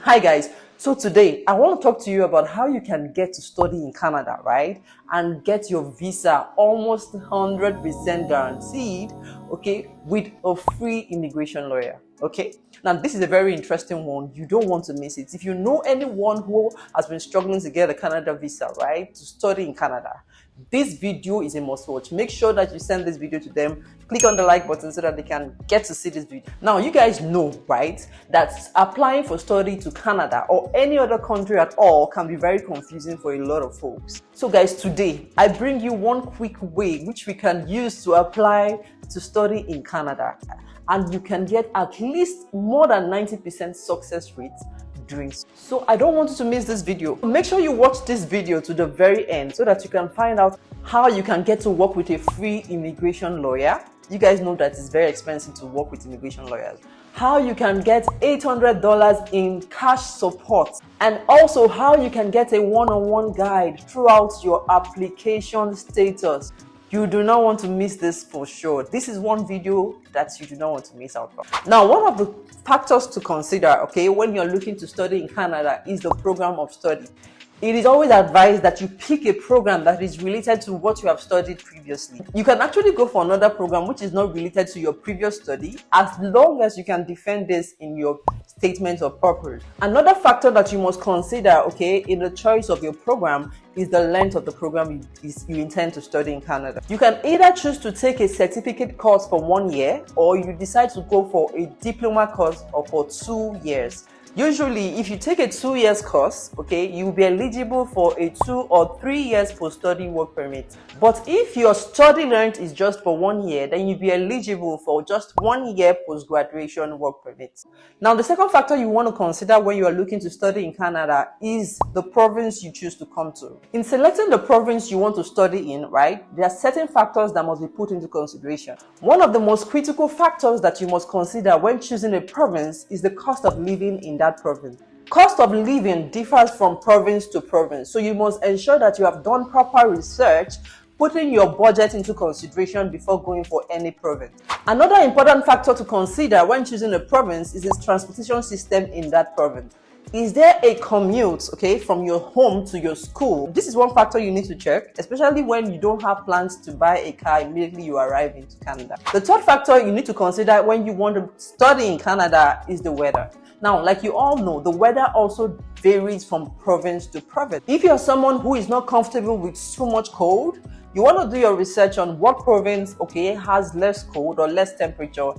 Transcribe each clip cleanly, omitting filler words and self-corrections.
Hi guys, so today I want to talk to you about how you can get to study in Canada, right? And get your visa almost 100% guaranteed, okay, with a free immigration lawyer, okay? Now this is a very interesting one. You don't want to miss it. If you know anyone who has been struggling to get a Canada visa, right, to study in Canada, this video is a must watch. Make sure that you send this video to them. Click on the like button so that they can get to see this video. Now you guys know, right, that applying for study to Canada or any other country at all can be very confusing for a lot of folks. So guys, today I bring you one quick way which we can use to apply to study in Canada, and you can get at least more than 90% success rate doing so. I don't want you to miss this video. Make sure you watch this video to the very end so that you can find out how you can get to work with a free immigration lawyer. You guys know that it's very expensive to work with immigration lawyers. How you can get $800 in cash support, and also how you can get a one-on-one guide throughout your application status. You do not want to miss this for sure. This is one video that you do not want to miss out from. Now, one of the factors to consider, okay, when you're looking to study in Canada is the program of study. It is always advised that you pick a program that is related to what you have studied previously. You can actually go for another program which is not related to your previous study, as long as you can defend this in your statement of purpose. Another factor that you must consider, okay, in the choice of your program is the length of the program you intend to study in Canada. You can either choose to take a certificate course for 1 year, or you decide to go for a diploma course or for 2 years. Usually, if you take a 2 years course, okay, you'll be eligible for a 2 or 3 years post-study work permit. But if your study length is just for 1 year, then you'll be eligible for just 1 year post-graduation work permit. Now, the second factor you want to consider when you are looking to study in Canada is the province you choose to come to. In selecting the province you want to study in, right, there are certain factors that must be put into consideration. One of the most critical factors that you must consider when choosing a province is the cost of living in that province. Cost of living differs from province to province, so you must ensure that you have done proper research, putting your budget into consideration before going for any province. Another important factor to consider when choosing a province is its transportation system in that province. Is there a commute, okay, from your home to your school? This is one factor you need to check, especially when you don't have plans to buy a car immediately you arrive into Canada. The third factor you need to consider when you want to study in Canada is the weather. Now, like you all know, the weather also varies from province to province. If you're someone who is not comfortable with too much cold, you want to do your research on what province, okay, has less cold or less temperature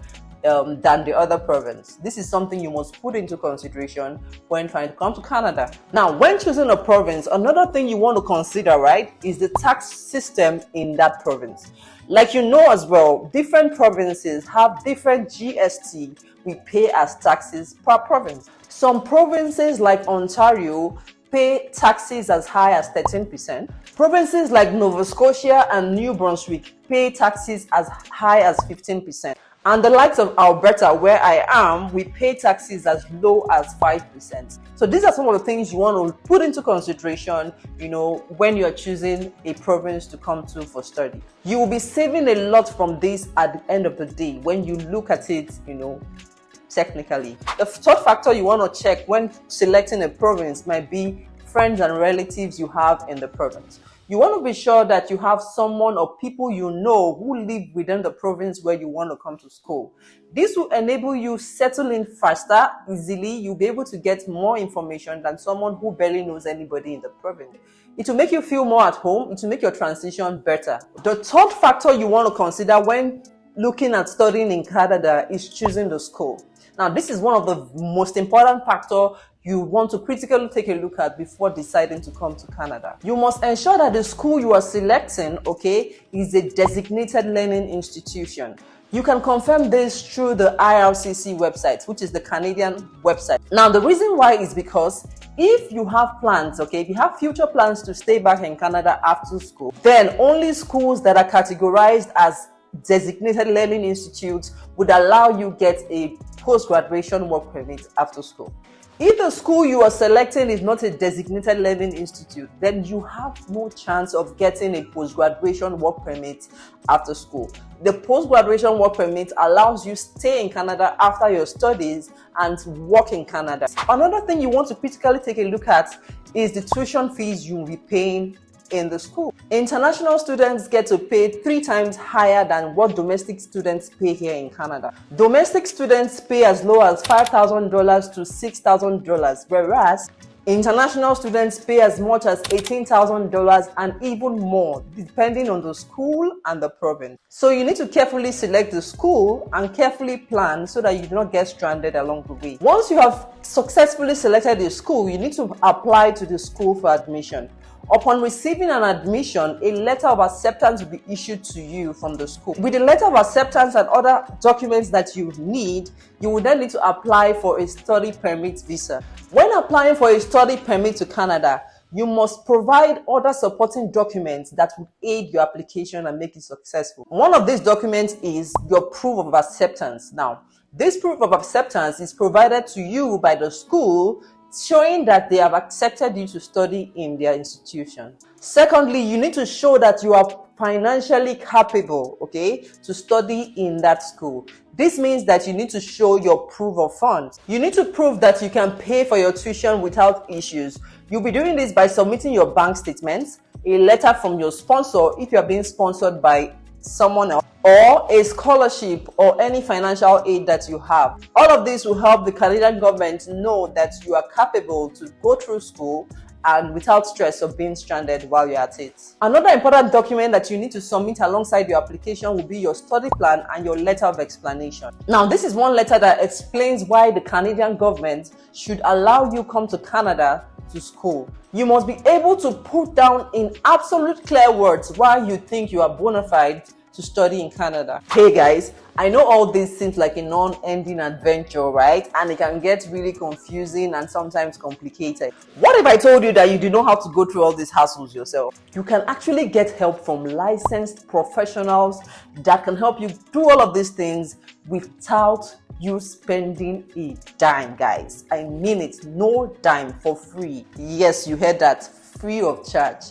than the other province. This is something you must put into consideration when trying to come to Canada. Now, when choosing a province, another thing you want to consider, right, is the tax system in that province. Like you know as well, different provinces have different GST we pay as taxes per province. Some provinces like Ontario pay taxes as high as 13%. Provinces like Nova Scotia and New Brunswick pay taxes as high as 15%. And the likes of Alberta, where I am, we pay taxes as low as 5%. So these are some of the things you want to put into consideration, you know, when you're choosing a province to come to for study. You will be saving a lot from this at the end of the day when you look at it, you know, technically. The third factor you want to check when selecting a province might be friends and relatives you have in the province. You want to be sure that you have someone or people you know who live within the province where you want to come to school. This will enable you settle in faster, easily. You'll be able to get more information than someone who barely knows anybody in the province. It will make you feel more at home. It will make your transition better. The third factor you want to consider when looking at studying in Canada is choosing the school. Now, this is one of the most important factors you want to critically take a look at before deciding to come to Canada. You must ensure that the school you are selecting, okay, is a designated learning institution. You can confirm this through the IRCC website, which is the Canadian website. Now, the reason why is because if you have plans, okay, if you have future plans to stay back in Canada after school, then only schools that are categorized as designated learning institutes would allow you get a post-graduation work permit after school. If the school you are selecting is not a designated learning institute, then you have no chance of getting a post-graduation work permit after school. The post-graduation work permit allows you to stay in Canada after your studies and work in Canada. Another thing you want to critically take a look at is the tuition fees you'll be paying in the school. International students get to pay 3 times higher than what domestic students pay here in Canada. Domestic students pay as low as $5,000 to $6,000, whereas international students pay as much as $18,000 and even more, depending on the school and the province. So you need to carefully select the school and carefully plan so that you do not get stranded along the way. Once you have successfully selected the school, you need to apply to the school for admission. Upon receiving an admission, a letter of acceptance will be issued to you from the school. With the letter of acceptance and other documents that you need, you will then need to apply for a study permit visa. When applying for a study permit to Canada, you must provide other supporting documents that will aid your application and make it successful. One of these documents is your proof of acceptance. Now, this proof of acceptance is provided to you by the school, showing that they have accepted you to study in their institution. Secondly, you need to show that you are financially capable, okay, to study in that school. This means that you need to show your proof of funds. You need to prove that you can pay for your tuition without issues. You'll be doing this by submitting your bank statements, a letter from your sponsor if you are being sponsored by someone else, or a scholarship or any financial aid that you have. All of this will help the Canadian government know that you are capable to go through school and without stress of being stranded while you're at it. Another important document that you need to submit alongside your application will be your study plan and your letter of explanation. Now, this is one letter that explains why the Canadian government should allow you come to Canada to school. You must be able to put down in absolute clear words why you think you are bona fide to study in Canada. Hey guys, I know all this seems like a non-ending adventure, right? And it can get really confusing and sometimes complicated. What if I told you that you do not have to go through all these hassles yourself? You can actually get help from licensed professionals that can help you do all of these things without you spending a dime, guys. I mean it, no dime, for free. Yes, you heard that, free of charge.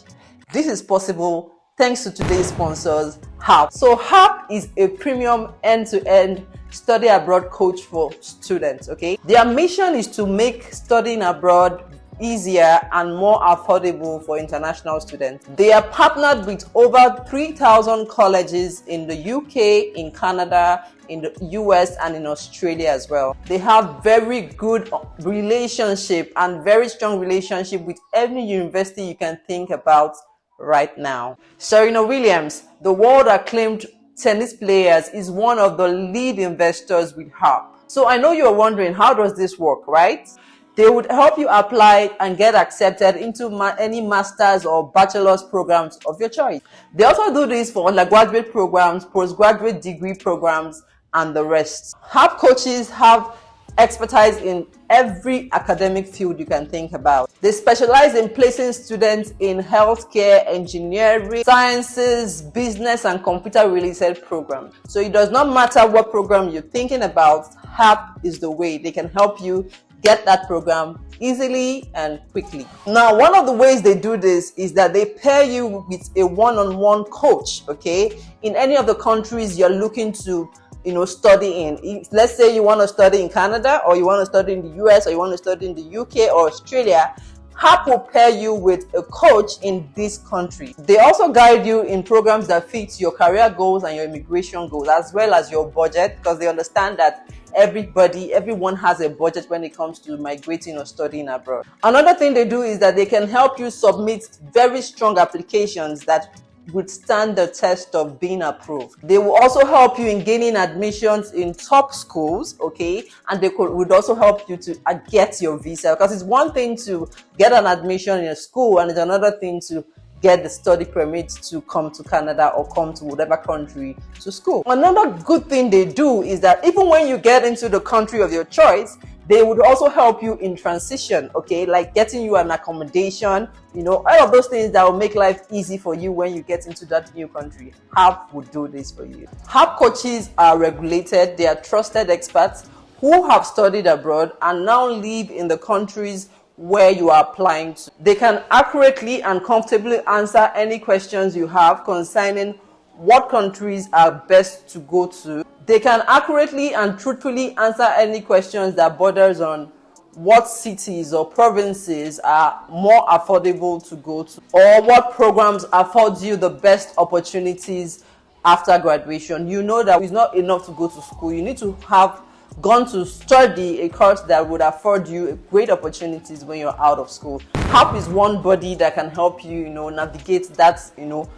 This is possible thanks to today's sponsors, Halp. So Halp is a premium end-to-end study abroad coach for students, okay? Their mission is to make studying abroad easier and more affordable for international students. They are partnered with over 3,000 colleges in the UK, in Canada, in the US, and in Australia as well. They have very good relationship and very strong relationship with every university you can think about right now. Serena Williams, the world acclaimed tennis player, is one of the lead investors with Halp. So I know you're wondering, how does this work, right? They would help you apply and get accepted into any master's or bachelor's programs of your choice. They also do this for undergraduate programs, postgraduate degree programs, and the rest. Halp coaches have expertise in every academic field you can think about. They specialize in placing students in healthcare, engineering, sciences, business, and computer-related programs. So it does not matter what program you're thinking about, Halp is the way. They can help you get that program easily and quickly. Now, one of the ways they do this is that they pair you with a one-on-one coach, okay? In any of the countries you're looking to study in. Let's say you want to study in Canada, or you want to study in the US, or you want to study in the UK or Australia, Halp will pair you with a coach in this country. They also guide you in programs that fit your career goals and your immigration goals, as well as your budget, because they understand that everyone has a budget when it comes to migrating or studying abroad. Another thing they do is that they can help you submit very strong applications that would stand the test of being approved. They will also help you in gaining admissions in top schools, okay? And they would also help you to get your visa, because it's one thing to get an admission in a school and it's another thing to get the study permit to come to Canada or come to whatever country to school. Another good thing they do is that even when you get into the country of your choice, they would also help you in transition, okay? Like getting you an accommodation, all of those things that will make life easy for you when you get into that new country. Halp would do this for you. Halp coaches are regulated. They are trusted experts who have studied abroad and now live in the countries where you are applying to. They can accurately and comfortably answer any questions you have concerning what countries are best to go to. They can accurately and truthfully answer any questions that borders on what cities or provinces are more affordable to go to, or what programs afford you the best opportunities after graduation. You know that it's not enough to go to school. You need to have gone to study a course that would afford you great opportunities when you're out of school. Halp is one body that can help you, navigate that,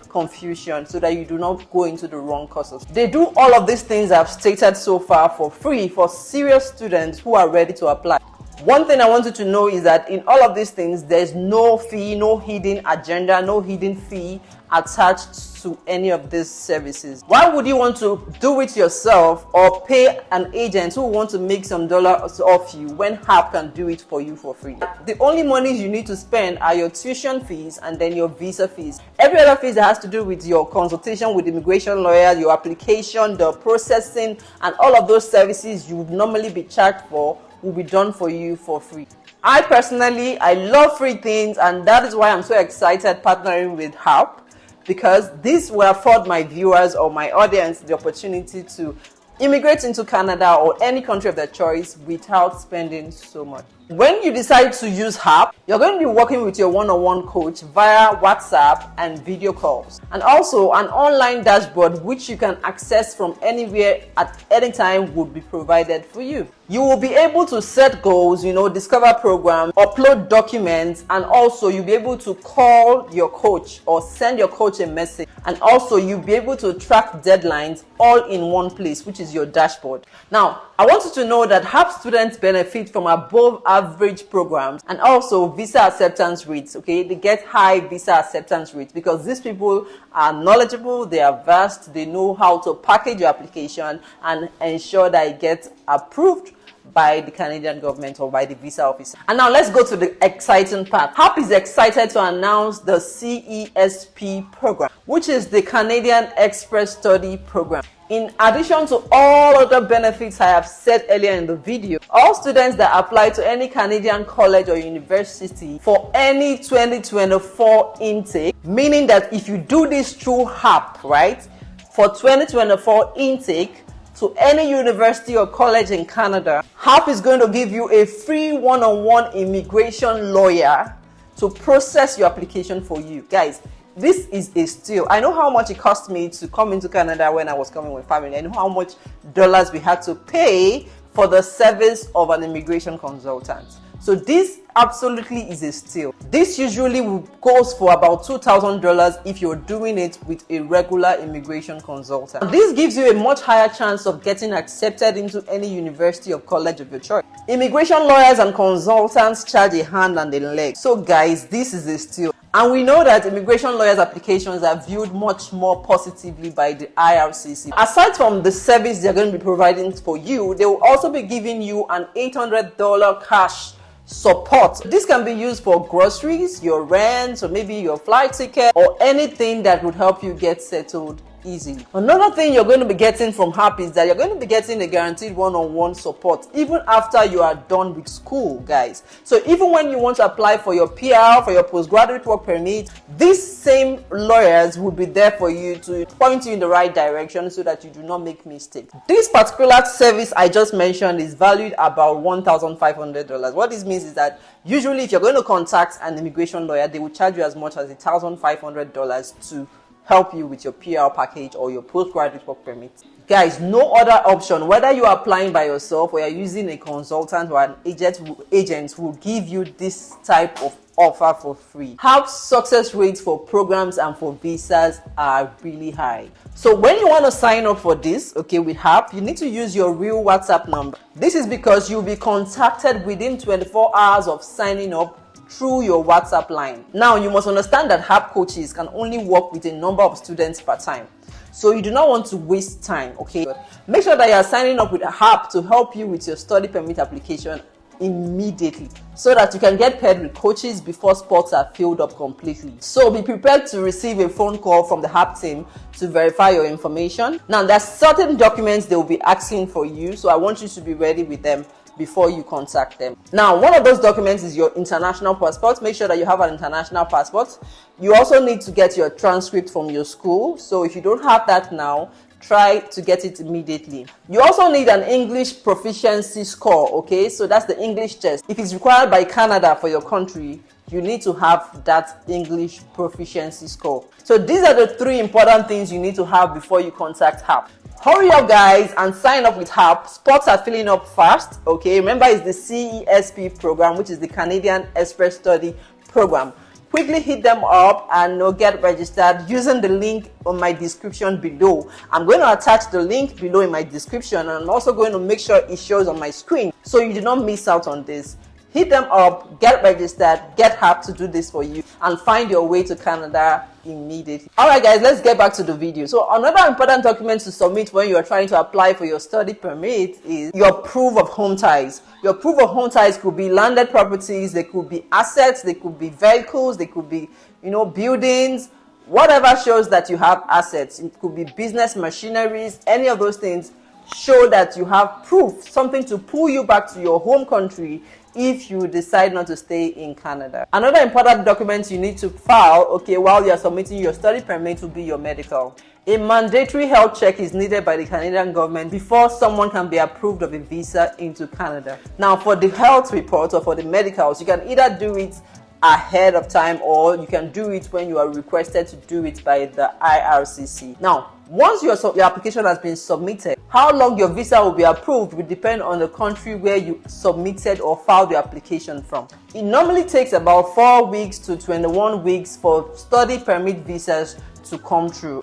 confusion so that you do not go into the wrong courses. They do all of these things I've stated so far for free for serious students who are ready to apply. One thing I want you to know is that in all of these things, there's no fee, no hidden agenda, no hidden fee attached to any of these services. Why would you want to do it yourself or pay an agent who wants to make some dollars off you when Halp can do it for you for free? The only monies you need to spend are your tuition fees and then your visa fees. Every other fees that has to do with your consultation with immigration lawyers, your application, the processing, and all of those services you would normally be charged for will be done for you for free. I love free things, and that is why I'm so excited partnering with Halp, because this will afford my viewers or my audience the opportunity to immigrate into Canada or any country of their choice without spending so much. When you decide to use Halp, you're going to be working with your one-on-one coach via WhatsApp and video calls, and also an online dashboard which you can access from anywhere at any time would be provided for you. You will be able to set goals, discover programs, upload documents, and also you'll be able to call your coach or send your coach a message, and also you'll be able to track deadlines all in one place, which is your dashboard. Now, I want you to know that Halp students benefit from above average programs and also visa acceptance rates. Okay, they get high visa acceptance rates because these people are knowledgeable, they are vast, they know how to package your application and ensure that it gets approved by the Canadian government or by the visa office. And now let's go to the exciting part. Halp is excited to announce the CESP program, which is the Canadian Express Study Program. In addition to all other benefits I have said earlier in the video, all students that apply to any Canadian college or university for any 2024 intake, meaning that if you do this through Halp, right, for 2024 intake, to any university or college in Canada, Halp is going to give you a free one-on-one immigration lawyer to process your application for you. Guys, this is a steal. I know how much it cost me to come into Canada when I was coming with family. I know how much dollars we had to pay for the service of an immigration consultant. So this absolutely is a steal. This usually goes for about $2,000 if you're doing it with a regular immigration consultant. This gives you a much higher chance of getting accepted into any university or college of your choice. Immigration lawyers and consultants charge a hand and a leg. So guys, this is a steal. And we know that immigration lawyers' applications are viewed much more positively by the IRCC. Aside from the service they're going to be providing for you, they will also be giving you an $800 cash support. This can be used for groceries, your rent, or maybe your flight ticket, or anything that would help you get settled easily. Another thing you're going to be getting from Halp is that you're going to be getting a guaranteed one-on-one support even after you are done with school, guys. So even when you want to apply for your PR, for your postgraduate work permit, these same lawyers will be there for you to point you in the right direction so that you do not make mistakes. This particular service I just mentioned is valued about $1,500. What this means is that usually if you're going to contact an immigration lawyer, they will charge you as much as $1,500 to help you with your PR package or your postgraduate work permit. Guys, no other option, whether you are applying by yourself or you're using a consultant or an agent will give you this type of offer for free. Halp's success rates for programs and for visas are really high. So when you want to sign up for this, with Halp, you need to use your real WhatsApp number. This is because you'll be contacted within 24 hours of signing up through your WhatsApp line. Now, you must understand that Halp coaches can only work with a number of students per time. So you do not want to waste time, okay? Make sure that you are signing up with Halp to help you with your study permit application immediately so that you can get paired with coaches before spots are filled up completely. So be prepared to receive a phone call from the Halp team to verify your information. Now, there's certain documents they will be asking for you, so I want you to be ready with them before you contact them. Now, one of those documents is your international passport. Make sure that you have an international passport. You also need to get your transcript from your school. So if you don't have that now, try to get it immediately. You also need an English proficiency score, okay? So that's the English test. If it's required by Canada for your country, you need to have that English proficiency score. So these are the 3 important things you need to have before you contact Halp. Hurry up, guys, and sign up with Halp. Spots are filling up fast, okay? Remember, it's the CESP program, which is the Canadian Express Study Program. Quickly hit them up and get registered using the link on my description below. I'm going to attach the link below in my description, and I'm also going to make sure it shows on my screen so you do not miss out on this. Hit them up, get registered, get Halp to do this for you, and find your way to Canada immediately. Alright guys, let's get back to the video. So another important document to submit when you are trying to apply for your study permit is your proof of home ties. Your proof of home ties could be landed properties, they could be assets, they could be vehicles, they could be, buildings, whatever shows that you have assets. It could be business machineries, any of those things show that you have proof, something to pull you back to your home country if you decide not to stay in Canada. Another important document you need to file, while you're submitting your study permit will be your medical. A mandatory health check is needed by the Canadian government before someone can be approved of a visa into Canada. Now, for the health report or for the medicals, you can either do it ahead of time or you can do it when you are requested to do it by the IRCC. Now, once your application has been submitted, how long your visa will be approved will depend on the country where you submitted or filed your application from. It normally takes about 4 weeks to 21 weeks for study permit visas to come through.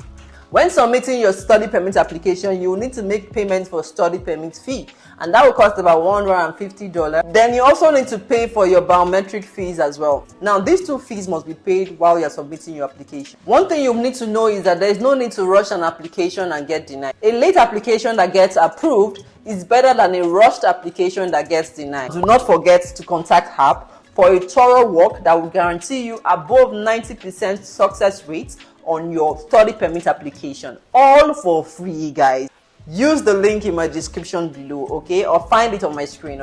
When submitting your study permit application, you will need to make payment for study permit fee, and that will cost about $150. Then you also need to pay for your biometric fees as well. Now, these 2 fees must be paid while you're submitting your application. One thing you need to know is that there is no need to rush an application and get denied. A late application that gets approved is better than a rushed application that gets denied. Do not forget to contact Halp for a thorough work that will guarantee you above 90% success rate on your study permit application, all for free, guys. Use the link in my description below, or find it on my screen.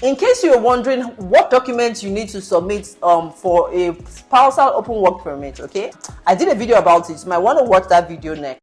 In case you're wondering what documents you need to submit for a spousal open work permit, I did a video about it. You might want to watch that video next.